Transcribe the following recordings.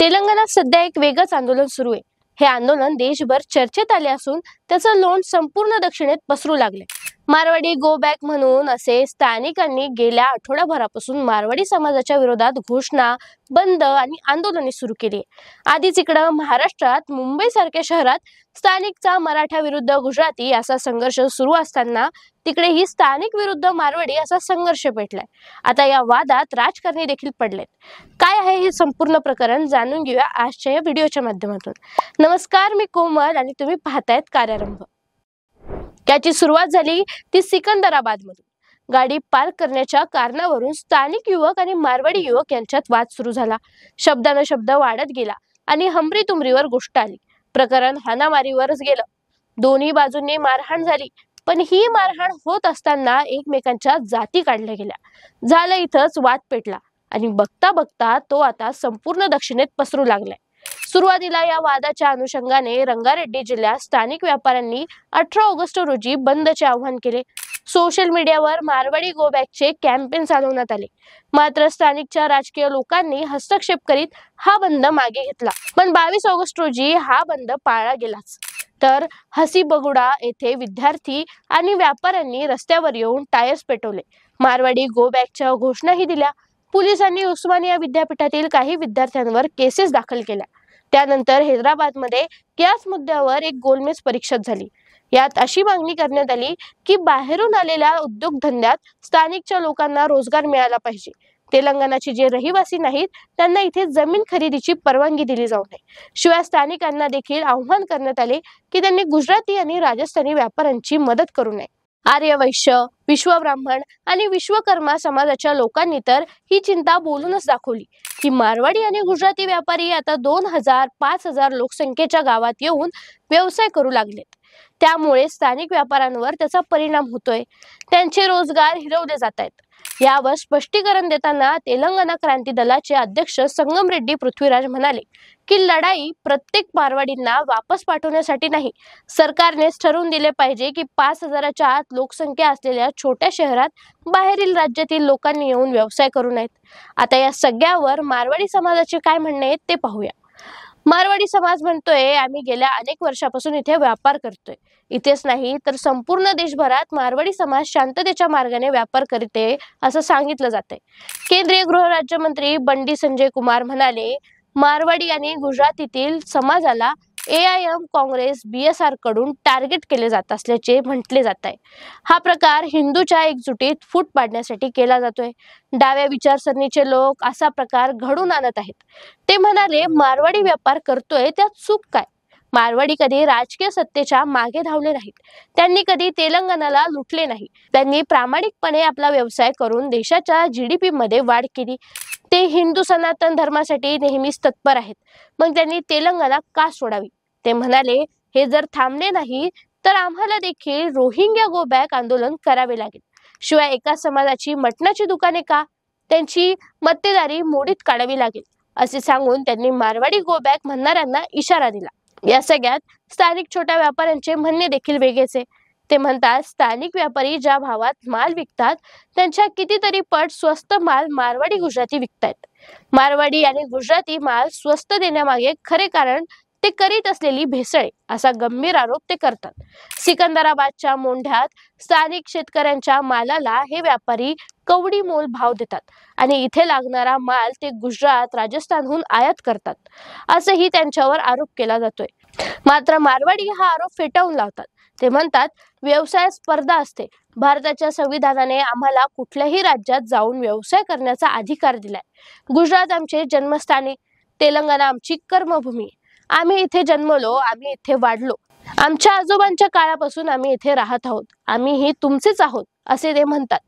तेलंगणात सध्या एक वेगळंच आंदोलन सुरू आहे। हे आंदोलन देशभर चर्चेत आले असून त्याचं लोण संपूर्ण दक्षिणेत पसरू लागले। मारवाडी गो बॅक म्हणून असे स्थानिकांनी गेल्या आठवडाभरापासून मारवाडी समाजाच्या विरोधात घोषणा, बंद आणि आंदोलने सुरू केली। आधीच इकडे महाराष्ट्रात मुंबई सारख्या शहरात स्थानिकचा मराठा विरुद्ध गुजराती असा संघर्ष सुरू असताना तिकडे ही स्थानिक विरुद्ध मारवाडी असा संघर्ष पेटलाय। आता या वादात राजकारणी देखील पडलेत। काय आहे हे संपूर्ण प्रकरण जाणून घेऊया आजच्या या व्हिडिओच्या माध्यमातून। नमस्कार, मी कोमल आणि तुम्ही पाहतायत कार्यारंभ। याची सुरुवात झाली ती सिकंदराबाद मधून। गाडी पार्क करण्याच्या कारणावरून स्थानिक युवक आणि मारवाडी युवक यांच्यात वाद सुरू झाला। शब्दाने शब्द वाढत गेला आणि हमरी तुमरीवर गोष्ट आली। प्रकरण हाणामारीवरच गेलं। दोन्ही बाजूंनी मारहाण झाली, पण ही मारहाण होत असताना एकमेकांच्या जाती काढल्या गेल्या। झालं इथंच वाद पेटला आणि बघता बघता तो आता संपूर्ण दक्षिणेत पसरू लागलाय। सुरुवातीला या वादाच्या अनुषंगाने रंगारेड्डी जिल्ह्यात स्थानिक व्यापाऱ्यांनी 18 ऑगस्ट रोजी बंदचे आवाहन केले। सोशल मीडियावर मारवाडी गो बॅकचे कॅम्पेन चालवण्यात आले। मात्र स्थानिकच्या राजकीय लोकांनी हस्तक्षेप करीत हा बंद मागे घेतला। पण 22 ऑगस्ट रोजी हा बंद पाळला गेलाच। तर हसीबगुडा येथे विद्यार्थी आणि व्यापाऱ्यांनी रस्त्यावर येऊन टायर्स पेटवले। मारवाडी गो बॅकच्या घोषणाही दिल्या। पोलिसांनी उस्मानिया विद्यापीठातील काही विद्यार्थ्यांवर केसेस दाखल केल्या। त्यानंतर हैदराबादमध्ये याच मुद्द्यावर एक गोलमेज परीक्षा झाली। यात अशी मागणी करण्यात आली की बाहेरून आलेल्या उद्योगधंद्यात स्थानिकच्या लोकांना रोजगार मिळाला पाहिजे। तेलंगणाचे जे रहिवासी नाहीत त्यांना इथे जमीन खरेदीची परवानगी दिली जाऊ नये। शिवाय स्थानिकांना देखील आव्हान करण्यात आले की त्यांनी गुजराती आणि राजस्थानी व्यापाऱ्यांची मदत करू नये। आर्य वैश्य, विश्वब्राह्मण आणि विश्वकर्मा समाजाच्या लोकांनी तर ही चिंता बोलूनच दाखवली की मारवाडी आणि गुजराती व्यापारी आता 2000-5000 लोकसंख्येच्या गावात येऊन व्यवसाय करू लागलेत। त्यामुळे स्थानिक व्यापाऱ्यांवर त्याचा परिणाम होतोय। त्यांचे रोजगार हिरावले जात आहेत। यावर स्पष्टीकरण देताना तेलंगणा क्रांती दलाचे अध्यक्ष संगम रेड्डी पृथ्वीराज म्हणाले की लढाई प्रत्येक मारवाडींना वापस पाठवण्यासाठी नाही, सरकारनेच ठरवून दिले पाहिजे की 5000च्या आत लोकसंख्या असलेल्या छोट्या शहरात बाहेरील राज्यातील लोकांनी येऊन व्यवसाय करू नयेत। आता या सगळ्यावर मारवाडी समाजाचे काय म्हणणे आहे ते पाहूया। मारवाडी समाज म्हणतोय, आम्ही गेल्या अनेक वर्षापासून इथे व्यापार करतोय। इथेच नाही तर संपूर्ण देशभरात मारवाडी समाज शांततेच्या मार्गाने व्यापार करते असं सांगितलं जातंय। केंद्रीय गृहराज्यमंत्री बंडी संजय कुमार म्हणाले, मारवाडी आणि गुजरातीतील समाजाला AIM, काँग्रेस, BSR कडून टार्गेट केले जात असल्याचे म्हटले जात आहे। हा प्रकार हिंदूच्या एकजुटीत फूट पाडण्यासाठी केला जातोय। डाव्या विचारसरणीचे लोक असा प्रकार घडून आणत आहेत। ते म्हणाले, मारवाडी व्यापार करतोय त्यात चूक काय? मारवाडी कधी राजकीय सत्तेच्या मागे धावले नाहीत। त्यांनी कधी तेलंगणाला लुटले नाही। त्यांनी प्रामाणिकपणे आपला व्यवसाय करून देशाच्या GDP मध्ये वाढ केली। ते हिंदू सनातन धर्मासाठी नेहमीच तत्पर आहेत। मग त्यांनी तेलंगणा का सोडावी? ते म्हणाले, हे जर थांबले नाही तर आम्हाला देखील रोहिंग्या गो बॅक आंदोलन करावे लागेल। शिवाय एका समाजाची मटणाची दुकाने का, त्यांची मक्तेदारी मोडीत काढावी लागेल असे सांगून त्यांनी मारवाडी गो बॅक म्हणणाऱ्यांना इशारा दिला। या सगळ्यात स्थानिक छोट्या व्यापाऱ्यांचे म्हणणे देखील वेगळेच आहे। ते म्हणतात, स्थानिक व्यापारी ज्या भावात माल विकतात त्यांच्या कितीतरी पट स्वस्त माल मारवाडी गुजराती विकतायत। मारवाडी आणि गुजराती माल स्वस्त देण्यामागे खरे कारण ते करीत असलेली भेसळ असा गंभीर आरोप ते करतात। सिकंदराबादच्या मोंढ्यात स्थानिक शेतकऱ्यांच्या मालाला हे व्यापारी कवडी मोल भाव देतात आणि इथे लागणारा माल ते गुजरात, राजस्थानहून आयात करतात असंही त्यांच्यावर आरोप केला जातोय। मात्र मारवाडी हा आरोप फेटाळून लावतात। ते म्हणतात, व्यवसाय स्पर्धा असते। भारताच्या संविधानाने आम्हाला कुठल्याही राज्यात जाऊन व्यवसाय करण्याचा अधिकार दिलाय। गुजरात आमचे जन्मस्थान आहे, तेलंगणा आमची कर्मभूमी। आम्ही इथे जन्मलो, आम्ही इथे वाढलो। आमच्या आजोबांच्या काळापासून आम्ही इथे राहत आहोत। आम्ही ही तुमचेच आहोत असे ते म्हणतात।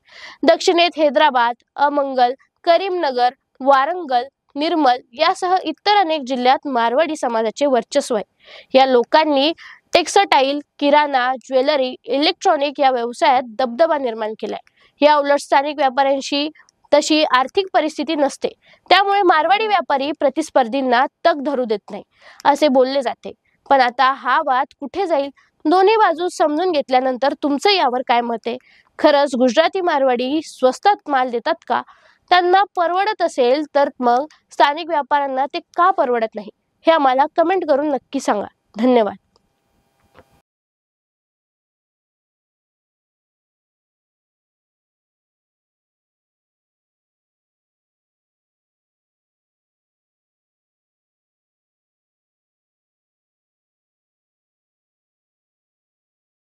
दक्षिणेत हैदराबाद, अमंगल, करीमनगर, वारंगल, निर्मल यासह इतर अनेक जिल्ह्यात मारवाडी समाजाचे वर्चस्व आहे। या लोकांनी टेक्सटाईल, किराणा, ज्वेलरी, इलेक्ट्रॉनिक या व्यवसायात दबदबा निर्माण केलाय। या उलट स्थानिक व्यापाऱ्यांशी तशी आर्थिक परिस्थिती नसते। त्यामुळे मारवाडी व्यापारी प्रतिस्पर्धींना तग धरू देत नाही असे बोलले जाते। पण आता हा वाद कुठे जाईल? दोन्ही बाजू समजून घेतल्यानंतर तुमचं यावर काय मत आहे? खरंच गुजराती मारवाडी स्वस्तात माल देतात का? त्यांना परवडत असेल तर मग स्थानिक व्यापाऱ्यांना ते का परवडत नाही हे आम्हाला कमेंट करून नक्की सांगा. धन्यवाद.